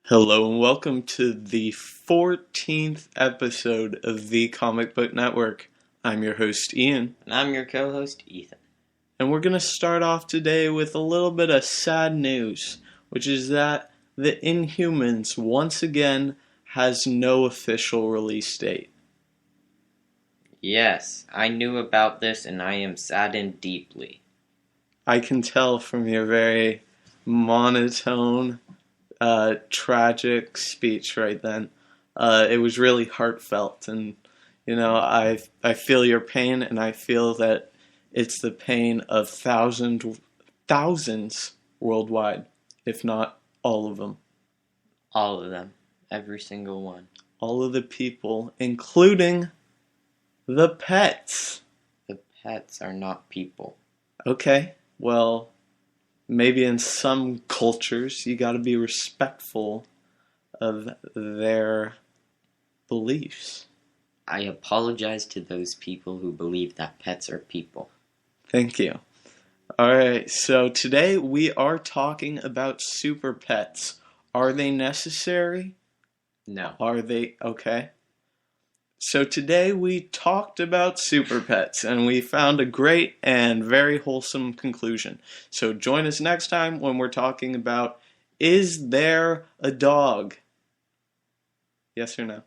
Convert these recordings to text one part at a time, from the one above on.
Hello and welcome to the 14th episode of the Comic Book Network. I'm your host, Ian. And I'm your co-host, Ethan. And we're going to start off today with a little bit of sad news, which is that the Inhumans once again has no official release date. Yes, I knew about this and I am saddened deeply. I can tell from your very monotone, tragic speech right then. It was really heartfelt, and I feel your pain, and I feel that it's the pain of thousands worldwide, if not all of them. All of them. Every single one. All of the people, including the pets. The pets are not people. Okay, well, maybe in some cultures you gotta be respectful of their beliefs. I apologize to those people who believe that pets are people. Thank you. Alright, so today we are talking about super pets. Are they necessary? No. Are they okay? So today we talked about super pets and we found a great and very wholesome conclusion. So join us next time when we're talking about, is there a dog? Yes or no?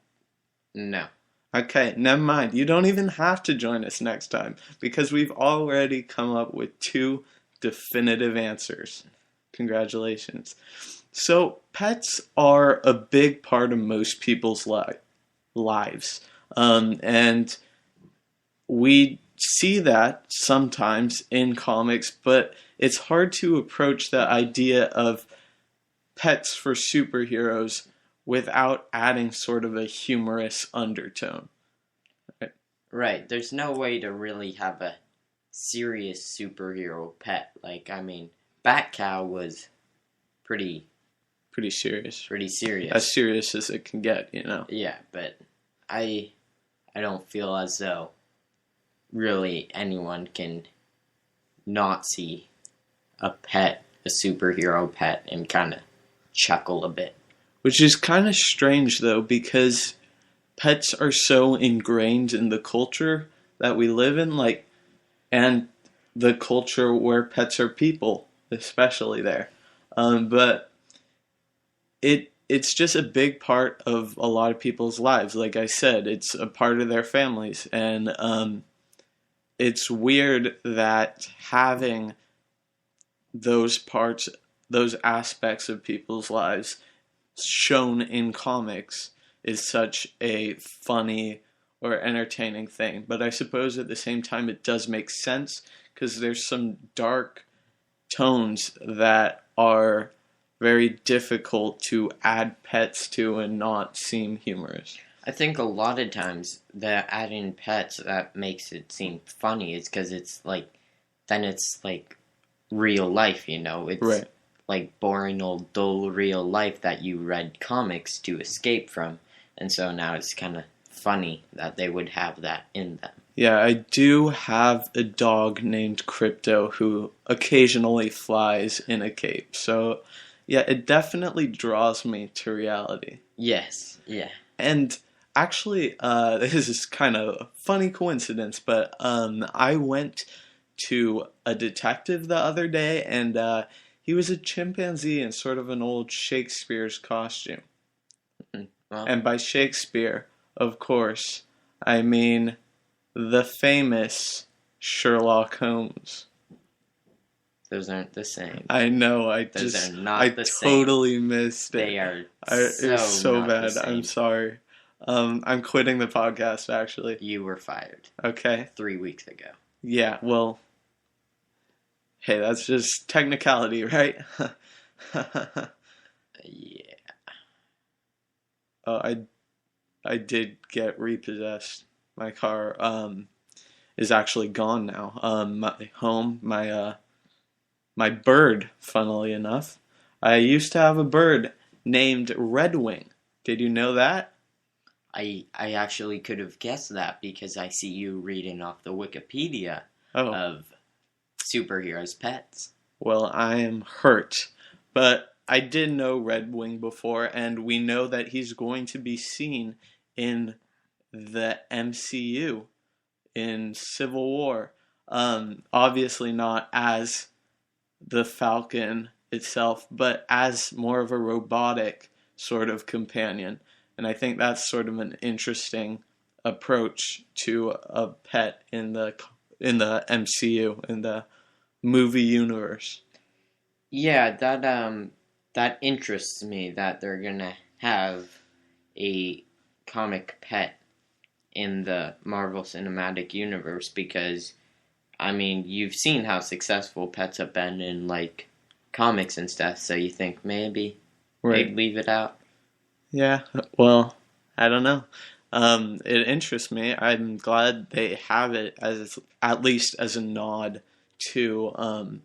No. Okay, never mind. You don't even have to join us next time because we've already come up with two definitive answers. Congratulations. So pets are a big part of most people's lives. And we see that sometimes in comics, but it's hard to approach the idea of pets for superheroes without adding sort of a humorous undertone. Right. There's no way to really have a serious superhero pet. Bat-Cow was pretty serious. Pretty serious. As serious as it can get, Yeah, but I don't feel as though really anyone can not see a pet, a superhero pet, and kind of chuckle a bit. Which is kind of strange, though, because pets are so ingrained in the culture that we live in, and the culture where pets are people, especially there. But it's just a big part of a lot of people's lives. Like I said, it's a part of their families, and it's weird that having those aspects of people's lives shown in comics is such a funny or entertaining thing. But I suppose at the same time it does make sense because there's some dark tones that are very difficult to add pets to and not seem humorous. I think a lot of times the adding pets that makes it seem funny is because it's then it's real life, It's right. Like boring old dull real life that you read comics to escape from. And so now it's kind of funny that they would have that in them. Yeah, I do have a dog named Crypto who occasionally flies in a cape. So, yeah, it definitely draws me to reality. Yes, yeah. And actually, this is kind of a funny coincidence, but I went to a detective the other day, and he was a chimpanzee in sort of an old Shakespeare's costume. Well, and by Shakespeare, of course, I mean the famous Sherlock Holmes. those aren't the same. I know, I totally missed it. They are it was so not bad. the same. I'm sorry. I'm quitting the podcast, actually. You were fired. Okay. 3 weeks ago. Yeah, well, hey, that's just technicality, right? Yeah. Oh, I did get repossessed. My car is actually gone now. My home, my bird, funnily enough. I used to have a bird named Redwing. Did you know that? I actually could have guessed that because I see you reading off the Wikipedia Oh. of superheroes' pets. Well, I am hurt. But I did know Red Wing before, and we know that he's going to be seen in the MCU in Civil War. Obviously not as the Falcon itself, but as more of a robotic sort of companion. And I think that's sort of an interesting approach to a pet in the MCU, in the movie universe. Yeah, that interests me that they're gonna have a comic pet in the Marvel Cinematic Universe because, I mean, you've seen how successful pets have been in, like, comics and stuff, so you think maybe they'd leave it out? Yeah, well, I don't know. It interests me. I'm glad they have it as at least as a nod to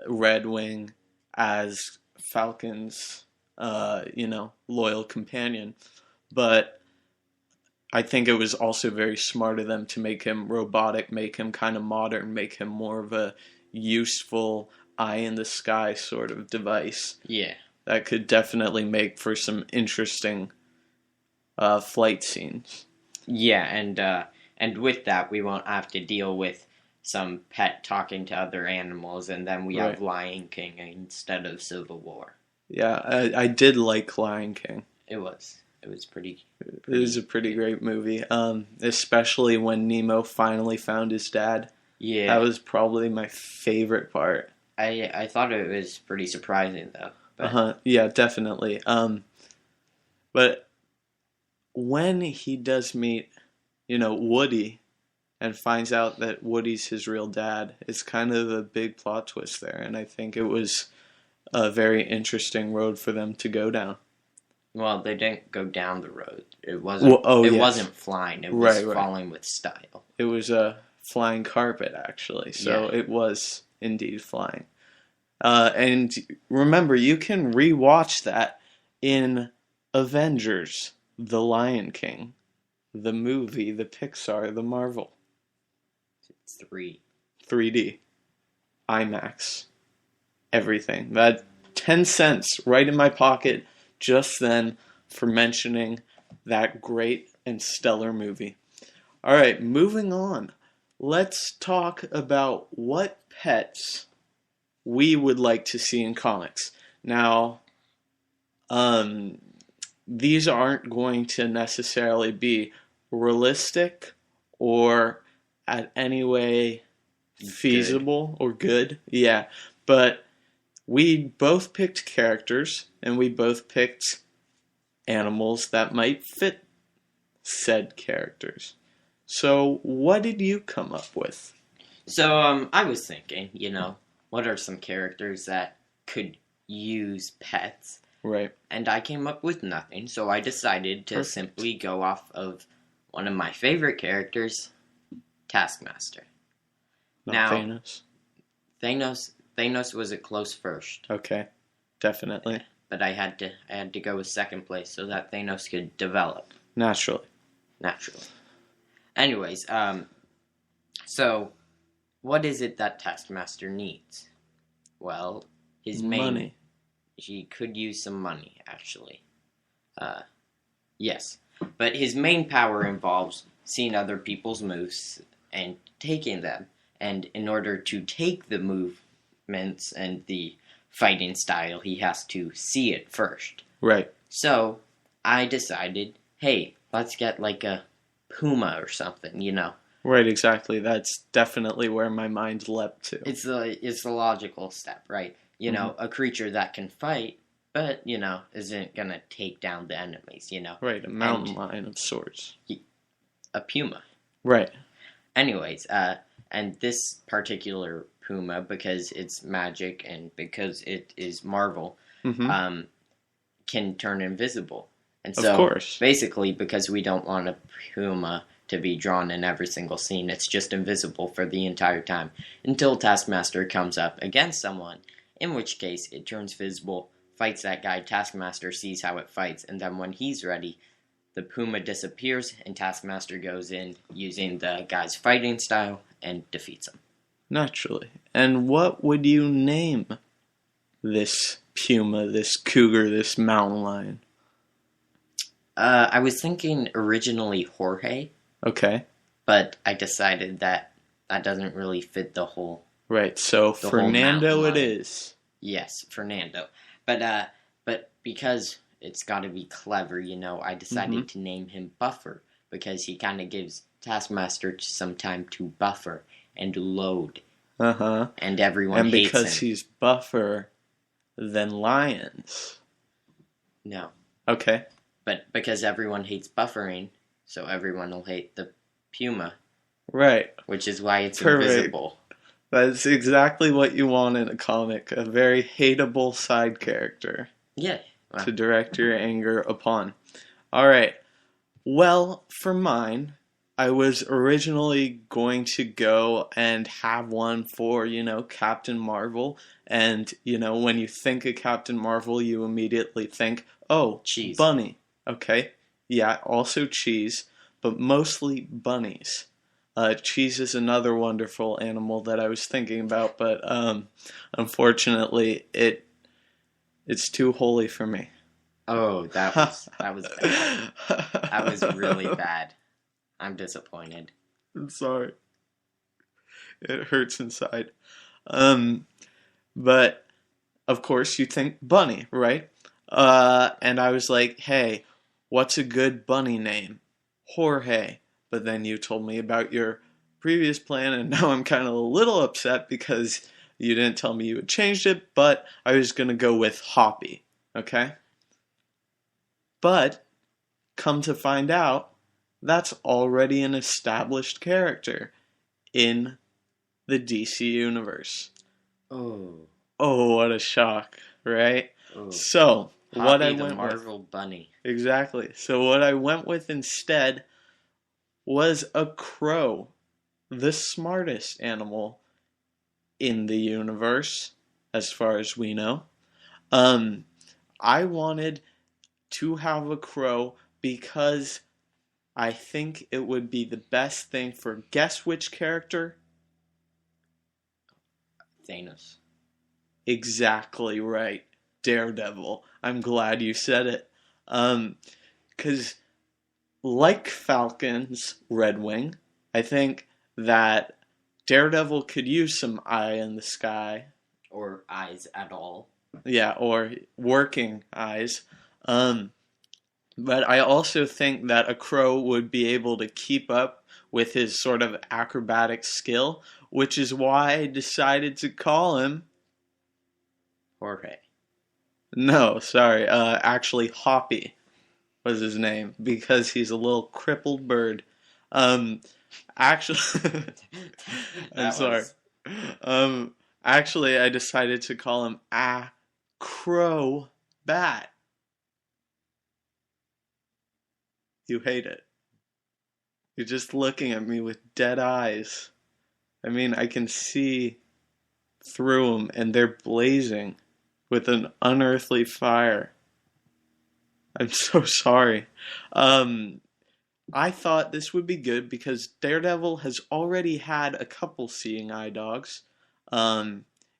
Red Wing as Falcon's, loyal companion. But I think it was also very smart of them to make him robotic, make him kind of modern, make him more of a useful eye in the sky sort of device. Yeah. That could definitely make for some interesting flight scenes. Yeah, and with that, we won't have to deal with some pet talking to other animals, and then we have Lion King instead of Civil War. Yeah, I did like Lion King. It was pretty. It was a pretty great movie, especially when Nemo finally found his dad. Yeah. That was probably my favorite part. I thought it was pretty surprising, though. Yeah, definitely. But when he does meet, Woody, and finds out that Woody's his real dad, it's kind of a big plot twist there, and I think it was a very interesting road for them to go down. Well, they didn't go down the road. It wasn't. Wasn't flying. It was falling with style. It was a flying carpet, actually. So It was indeed flying. And remember, you can rewatch that in Avengers, The Lion King, the movie, the Pixar, the Marvel. 3D. IMAX. Everything. That 10 cents right in my pocket just then for mentioning that great and stellar movie. All right, moving on. Let's talk about what pets we would like to see in comics. Now, these aren't going to necessarily be realistic or at any way feasible or good. Yeah, but we both picked characters and we both picked animals that might fit said characters. So, what did you come up with? So, I was thinking, what are some characters that could use pets? Right. And I came up with nothing, so I decided to simply go off of one of my favorite characters, Taskmaster. Not Thanos. Thanos was a close first. Okay, definitely. But I had to go with second place so that Thanos could develop. Naturally. Anyways, so what is it that Taskmaster needs? Well, his money. He could use some money, actually. Yes. But his main power involves seeing other people's moves and taking them. And in order to take the movements and the fighting style, he has to see it first. Right. So, I decided, hey, let's get like a puma or something, Right, exactly. That's definitely where my mind leapt to. It's the logical step, right? A creature that can fight, but, isn't gonna take down the enemies, Right, a mountain lion of sorts. A puma. Right. Anyways, and this particular puma, because it's magic and because it is Marvel, can turn invisible. And so, of course. Basically, because we don't want a puma to be drawn in every single scene, it's just invisible for the entire time until Taskmaster comes up against someone, in which case it turns visible, fights that guy, Taskmaster sees how it fights, and then when he's ready, the puma disappears and Taskmaster goes in using the guy's fighting style and defeats him. Naturally. And what would you name this puma, this cougar, this mountain lion? I was thinking originally Jorge, Okay. but I decided that doesn't really fit the whole. Right, so The whole Fernando mountain it lion. is. Yes, Fernando. But because it's got to be clever, I decided to name him Buffer because he kind of gives Taskmaster some time to buffer and load, Uh-huh. and everyone And hates because him. he's buffer than lions. No, Okay. but because everyone hates buffering, so everyone will hate the Puma, Right. which is why it's Perfect. invisible. That's exactly what you want in a comic. A very hateable side character Yeah. Wow. to direct your anger upon. Alright. Well, for mine, I was originally going to go and have one for, Captain Marvel. And, when you think of Captain Marvel, you immediately think, oh, Cheese. bunny. Okay. Yeah, also cheese, but mostly bunnies. Cheese is another wonderful animal that I was thinking about, but unfortunately, it's too holy for me. Oh, that was bad. That was really bad. I'm disappointed. I'm sorry. It hurts inside. But of course you think bunny, right? And I was like, hey, what's a good bunny name? Jorge. But then you told me about your previous plan, and now I'm kind of a little upset because you didn't tell me you had changed it, but I was going to go with Hoppy, okay? But, come to find out, that's already an established character in the DC universe. Oh. Oh, what a shock, right? Oh. So, what I Hoppy the went Marvel with... Bunny. Exactly. So what I went with instead was a crow, the smartest animal in the universe, as far as we know. I wanted to have a crow because I think it would be the best thing for, guess which character? Thanos. Exactly right. Daredevil. I'm glad you said it. Because like Falcon's Red Wing, I think that Daredevil could use some eye in the sky. Or eyes at all. Yeah, or working eyes. But I also think that a crow would be able to keep up with his sort of acrobatic skill, which is why I decided to call him... Jorge. No, sorry, actually Hoppy was his name, because he's a little crippled bird. Actually, I'm sorry. Actually, I decided to call him Acrowbat. You hate it. You're just looking at me with dead eyes. I mean, I can see through them, and they're blazing with an unearthly fire. I'm so sorry. I thought this would be good because Daredevil has already had a couple seeing eye dogs,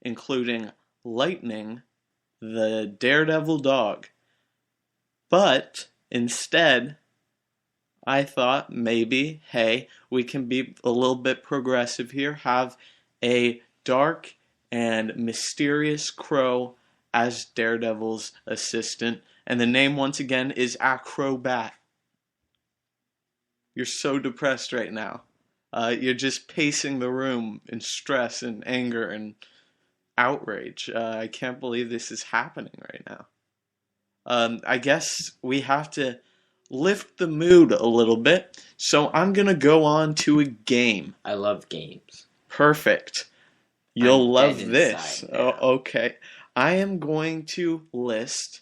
including Lightning, the Daredevil dog. But instead, I thought maybe, hey, we can be a little bit progressive here, have a dark and mysterious crow as Daredevil's assistant. And the name, once again, is Acrowbat. You're so depressed right now. You're just pacing the room in stress and anger and outrage. I can't believe this is happening right now. I guess we have to lift the mood a little bit. So I'm going to go on to a game. I love games. Perfect. You'll I'm love dead this. inside now. Oh, okay. I am going to list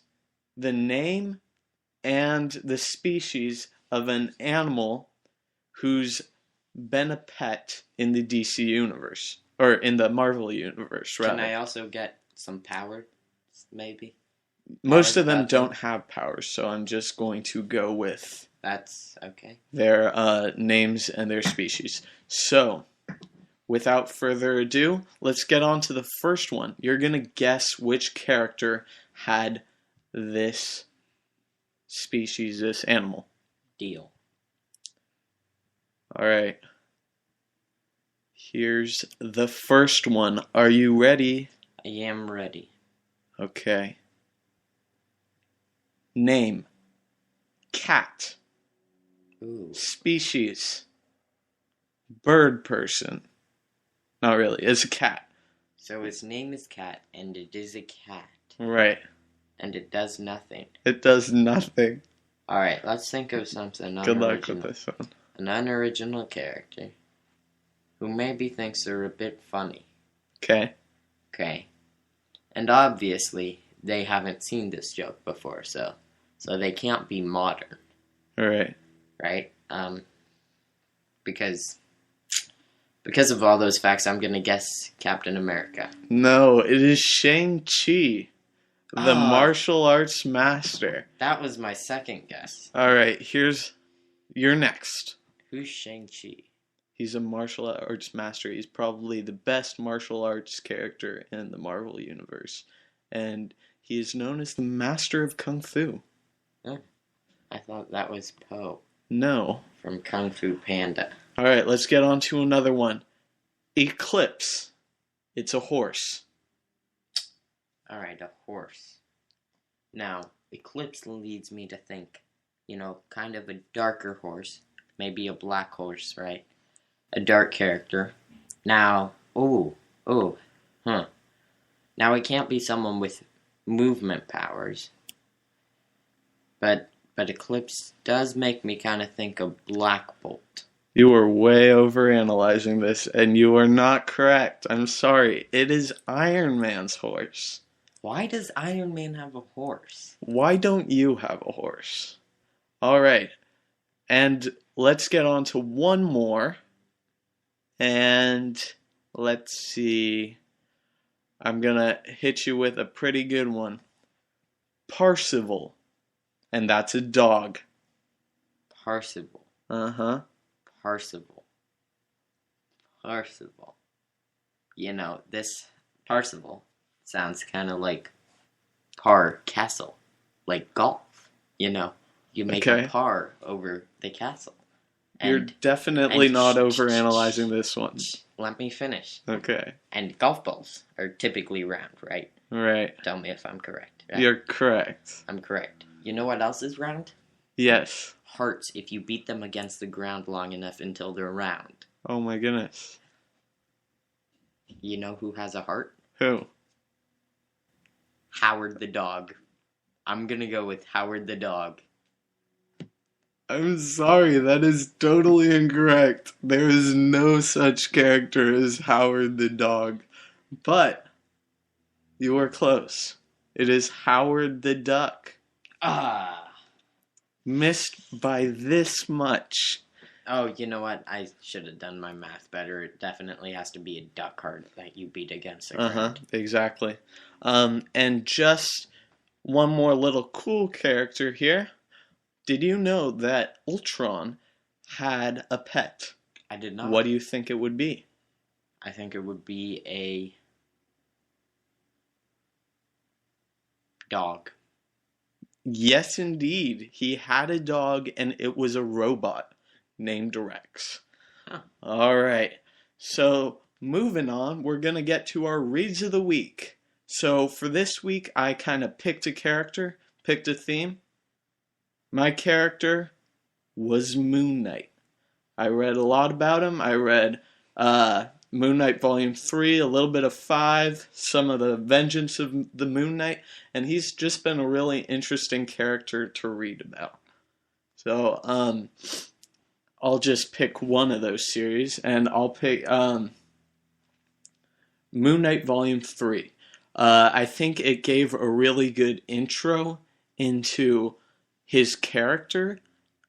the name and the species of an animal who's been a pet in the DC universe. Or in the Marvel universe, rather. Can I also get some powers, maybe? Most of powers them about don't them? have powers, so I'm just going to go with That's okay. their names and their species. So, without further ado, let's get on to the first one. You're going to guess which character had this species, this animal. Deal. Alright. Here's the first one. Are you ready? I am ready. Okay. Name. Cat. Ooh. Species. Bird person. Not really. It's a cat. So his name is Cat, and it is a cat. Right. And it does nothing. It does nothing. Alright, let's think of something Good luck unoriginal. with this one. An unoriginal character who maybe thinks they're a bit funny. Okay. Okay. And obviously, they haven't seen this joke before, so they can't be modern, Alright. right? Because of all those facts, I'm gonna guess Captain America. No, it is Shang-Chi, the Ah. martial arts master. That was my second guess. Alright, you're next. Who's Shang-Chi? He's a martial arts master. He's probably the best martial arts character in the Marvel Universe. And he is known as the Master of Kung Fu. I thought that was Po No. from Kung Fu Panda. Alright, let's get on to another one. Eclipse. It's a horse. Alright, a horse. Now, Eclipse leads me to think, kind of a darker horse. Maybe a black horse, right? A dark character. Now, Now, it can't be someone with movement powers. But Eclipse does make me kind of think of Black Bolt. You are way overanalyzing this, and you are not correct. I'm sorry. It is Iron Man's horse. Why does Iron Man have a horse? Why don't you have a horse? Alright. And let's get on to one more. And let's see. I'm gonna hit you with a pretty good one. Parsival. And that's a dog. Parsival. Uh-huh. Parsival. This Parsival sounds kind of like castle. Like golf. You make a par over the castle. You're definitely not overanalyzing this one. Let me finish. Okay. And golf balls are typically round, right? Right. Tell me if I'm correct. Right? You're correct. I'm correct. You know what else is round? Yes. Hearts, if you beat them against the ground long enough until they're round. Oh my goodness. You know who has a heart? Who? Howard the dog. I'm gonna go with Howard the dog. I'm sorry, that is totally incorrect. There is no such character as Howard the dog. But you were close. It is Howard the duck. Ah. Missed by this much. Oh, you know what? I should have done my math better. It definitely has to be a duck heart that you beat against the ground. Exactly. And just one more little cool character here. Did you know that Ultron had a pet? I did not. What do you think it would be? I think it would be a dog. Yes, indeed. He had a dog, and it was a robot named Rex. Huh. All right. So, moving on, we're going to get to our Reads of the Week. So, for this week, I kind of picked a character, picked a theme. My character was Moon Knight. I read a lot about him. I read Moon Knight Volume 3, a little bit of 5, some of the Vengeance of the Moon Knight, and he's just been a really interesting character to read about. So, I'll just pick one of those series, and I'll pick Moon Knight Volume 3. I think it gave a really good intro into his character,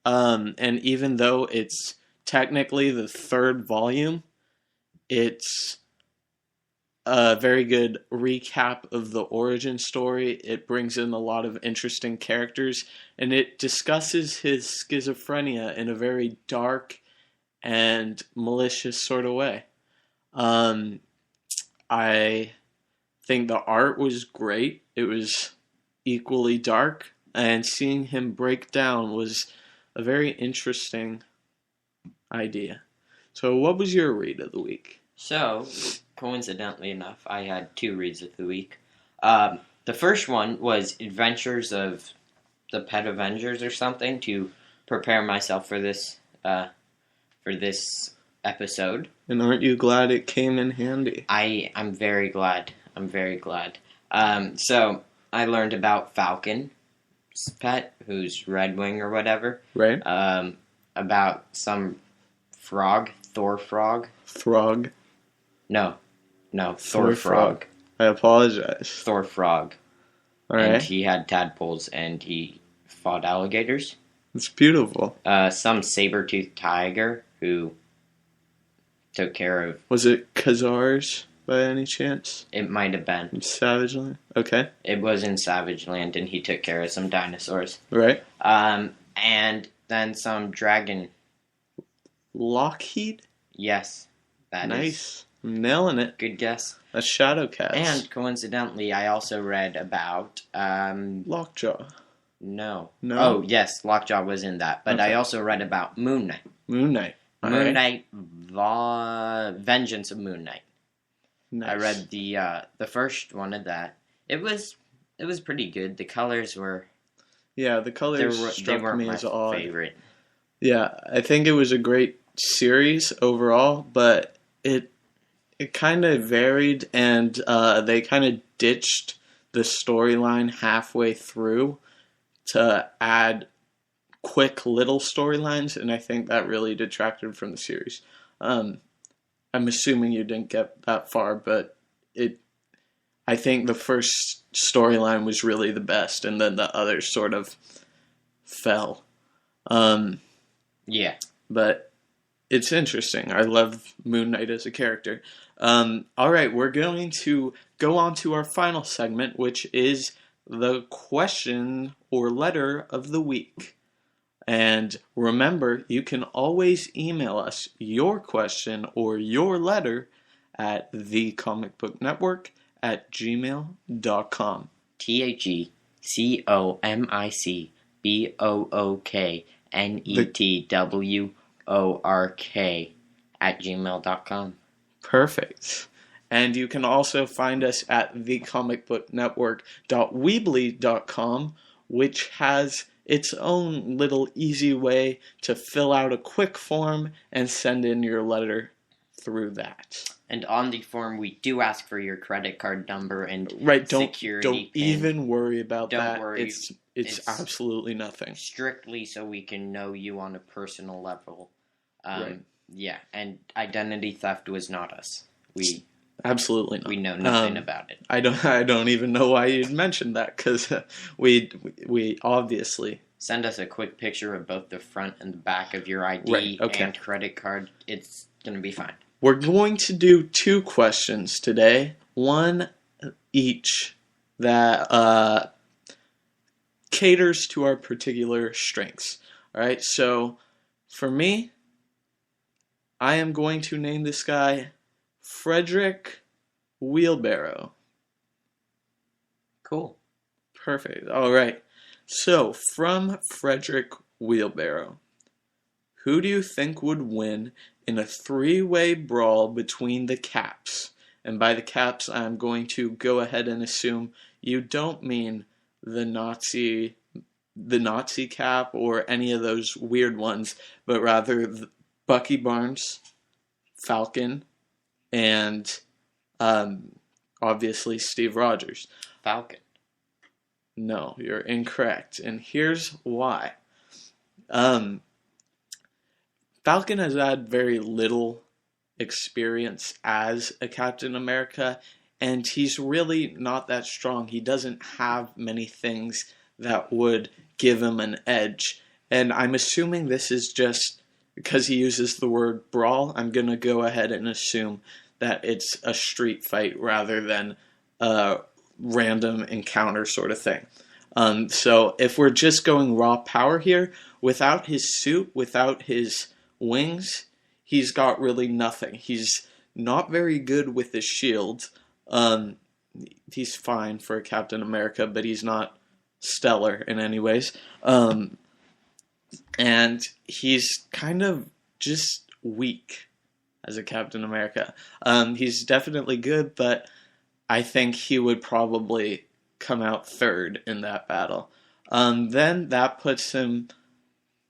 and even though it's technically the third volume, it's a very good recap of the origin story. It brings in a lot of interesting characters, and it discusses his schizophrenia in a very dark and malicious sort of way. Um, I think the art was great. It was equally dark, and seeing him break down was a very interesting idea. So, what was your read of the week? So, coincidentally enough, I had 2 reads of the week. The first one was Adventures of the Pet Avengers or something to prepare myself for this episode. And aren't you glad it came in handy? I'm very glad. I'm very glad. So I learned about Falcon's pet, who's Red Wing or whatever. Right? About some frog, Thor frog. Frog. No, Thor frog. I apologize. Thor frog. All And right. he had tadpoles and he fought alligators. It's beautiful. Some saber-toothed tiger who took care of... Was it Khazars by any chance? It might have been. Savage Land? Okay. It was in Savage Land and he took care of some dinosaurs. Right. And then some dragon... Lockheed? Yes. That Nice. is. I'm nailing it. Good guess. A Shadowcats. And coincidentally, I also read about... Lockjaw. No. No? Oh, yes, Lockjaw was in that. But Okay. I also read about Moon Knight. Moon Knight. All Moon right. Knight, Vengeance of Moon Knight. Nice. I read the first one of that. It was pretty good. The colors were... Yeah, the colors they struck weren't me my as odd. favorite. Yeah, I think it was a great series overall, but it kind of varied, and they kind of ditched the storyline halfway through to add quick little storylines, and I think that really detracted from the series. I'm assuming you didn't get that far, but I think the first storyline was really the best, and then the others sort of fell. Yeah. But it's interesting. I love Moon Knight as a character. All right, we're going to go on to our final segment, which is the question or letter of the week. And remember, you can always email us your question or your letter at thecomicbooknetwork@gmail.com. THECOMICBOOKNETWORK Perfect. And you can also find us at thecomicbooknetwork.weebly.com, which has its own little easy way to fill out a quick form and send in your letter through that. And on the form, we do ask for your credit card number and Right, security don't pin. even worry about Don't that. worry. It's absolutely nothing. Strictly so we can know you on a personal level. Right. Yeah, and identity theft was not us. Absolutely not. We know nothing about it. I don't even know why you'd mentioned that, because we obviously... Send us a quick picture of both the front and the back of your ID Right, okay. and credit card. It's going to be fine. We're going to do 2 questions today, one each that caters to our particular strengths. All right, so for me, I am going to name this guy Frederick Wheelbarrow. Cool. Perfect. All right. So, from Frederick Wheelbarrow, who do you think would win in a 3-way brawl between the Caps? And by the Caps, I'm going to go ahead and assume you don't mean the Nazi Cap or any of those weird ones, but rather Bucky Barnes, Falcon, and obviously Steve Rogers. Falcon. No, you're incorrect, and here's why. Falcon has had very little experience as a Captain America, and he's really not that strong. He doesn't have many things that would give him an edge, and I'm assuming this is just because he uses the word brawl. I'm going to go ahead and assume that it's a street fight rather than a random encounter sort of thing. So if we're just going raw power here, without his suit, without his wings, he's got really nothing. He's not very good with his shield. He's fine for Captain America, but he's not stellar in any ways. And he's kind of just weak as a Captain America. He's definitely good, but I think he would probably come out third in that battle. Then that puts him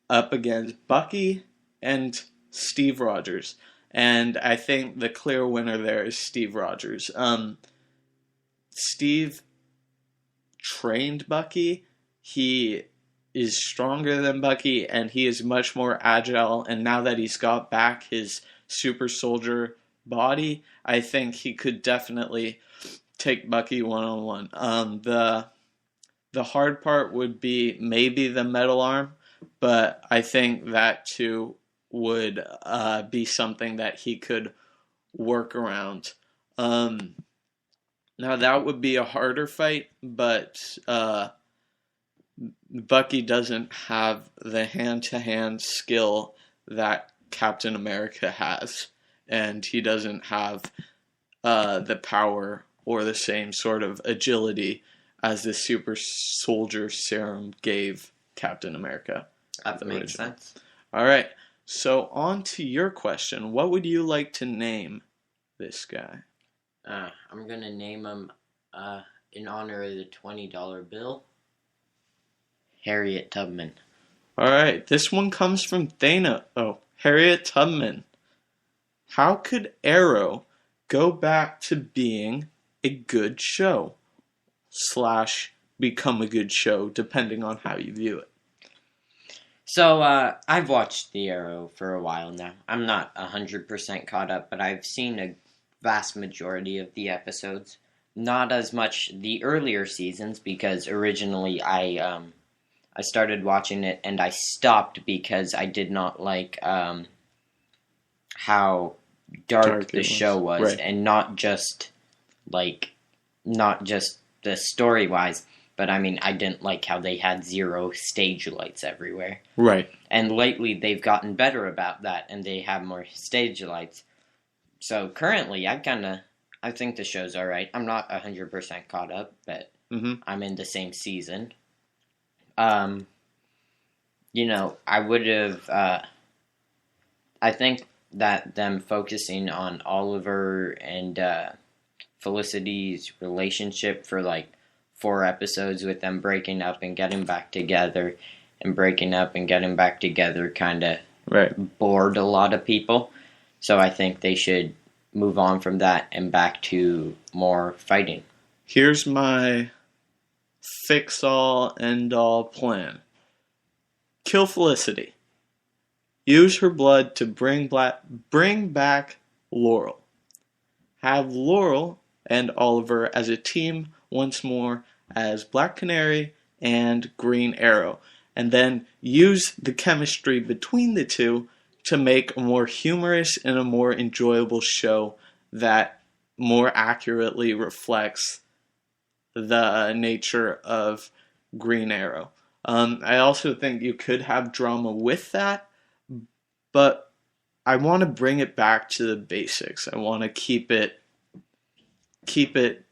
up against Bucky and Steve Rogers. And I think the clear winner there is Steve Rogers. Steve trained Bucky. He is stronger than Bucky, and he is much more agile. And now that he's got back his super soldier body, I think he could definitely take Bucky one-on-one. The hard part would be maybe the metal arm, but I think that too would be something that he could work around. Now that would be a harder fight, but Bucky doesn't have the hand-to-hand skill that Captain America has, and he doesn't have the power or the same sort of agility as the super soldier serum gave Captain America. That makes sense. All right, so on to your question. What would you like to name this guy? I'm going to name him, in honor of the $20 bill, Harriet Tubman. All right, this one comes from Dana. Oh, Harriet Tubman. How could Arrow go back to being a good show / become a good show, depending on how you view it? So, I've watched The Arrow for a while now. I'm not 100% caught up, but I've seen a vast majority of the episodes. Not as much the earlier seasons, because originally I started watching it and I stopped because I did not like how dark the show was. Right. And not just the story-wise, but I mean, I didn't like how they had 0 stage lights everywhere. Right. And lately they've gotten better about that, and they have more stage lights. So currently, I think the show's alright. I'm not 100% caught up, but I'm in the same season. I would have, I think that them focusing on Oliver and Felicity's relationship for 4 episodes, with them breaking up and getting back together, and breaking up and getting back together, kind of bored a lot of people. So I think they should move on from that and back to more fighting. Here's my fix-all, end-all plan. Kill Felicity. Use her blood to bring back Laurel. Have Laurel and Oliver as a team once more as Black Canary and Green Arrow. And then use the chemistry between the two to make a more humorous and a more enjoyable show that more accurately reflects the nature of Green Arrow. I also think you could have drama with that, but I want to bring it back to the basics. I want to keep it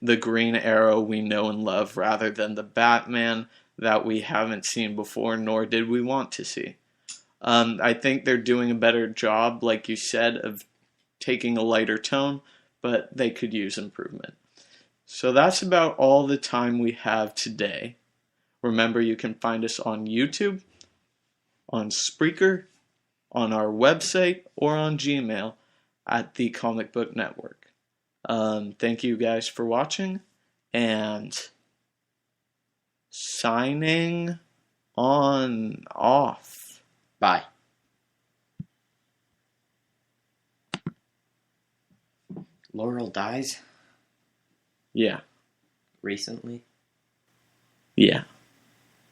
the Green Arrow we know and love, rather than the Batman that we haven't seen before, nor did we want to see. I think they're doing a better job, like you said, of taking a lighter tone, but they could use improvement. So that's about all the time we have today. Remember, you can find us on YouTube, on Spreaker, on our website, or on Gmail at the Comic Book Network. Thank you guys for watching, and signing on off. Bye. Laurel dies? Yeah. Recently? Yeah.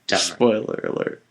Dumber. Spoiler alert.